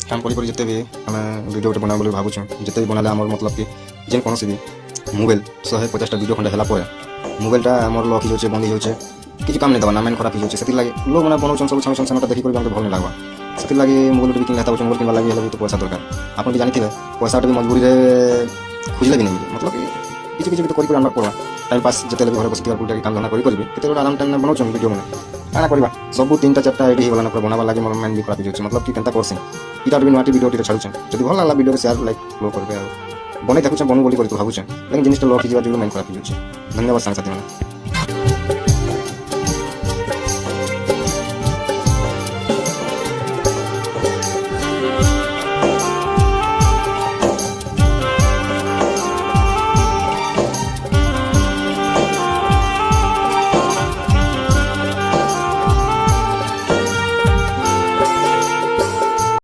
काम करी जिते भी आम वीडियो गोटे बना भावुँ जिते भी बनाले आम मतलब कि जेकोसी भी मोबाइल 150टा वीडियो खंडे है मोबाइलटा आमर लक हो बंद हो किसी काम नहीं देवा ना मैंने खराब हो से लोग मैंने बनाऊँ सब छान छान देखिए भल नहीं लगवा से लगे मोबाइल भी किन मोबाइल किनवा लगे भी तो पैसा दरकार आप भी जानते हैं पैसा भी मजबूरी खोजले भी नहीं मिले मतलब कि किसी भी तो करना पड़ा टाइम पास जिते घर बस काम धंदा करेंगे आराम टाइम बनाऊँ वीडियो मैंने क्या करवा सब 3टा 4टा एडी होगा ना बनावा लगे मोर माइंड भी खराब हो मतलब कि करसी इटा भी नुआटी वीडियो छाड़ुचे जब भल लगा वीडियो शेयर लाइक फॉलो करेंगे बन देखुचे बनू बोली तो भावुचे लेकिन जिनिसटा लक हो माइंड खराब हो धन्यवाद सांग साथी मैंने।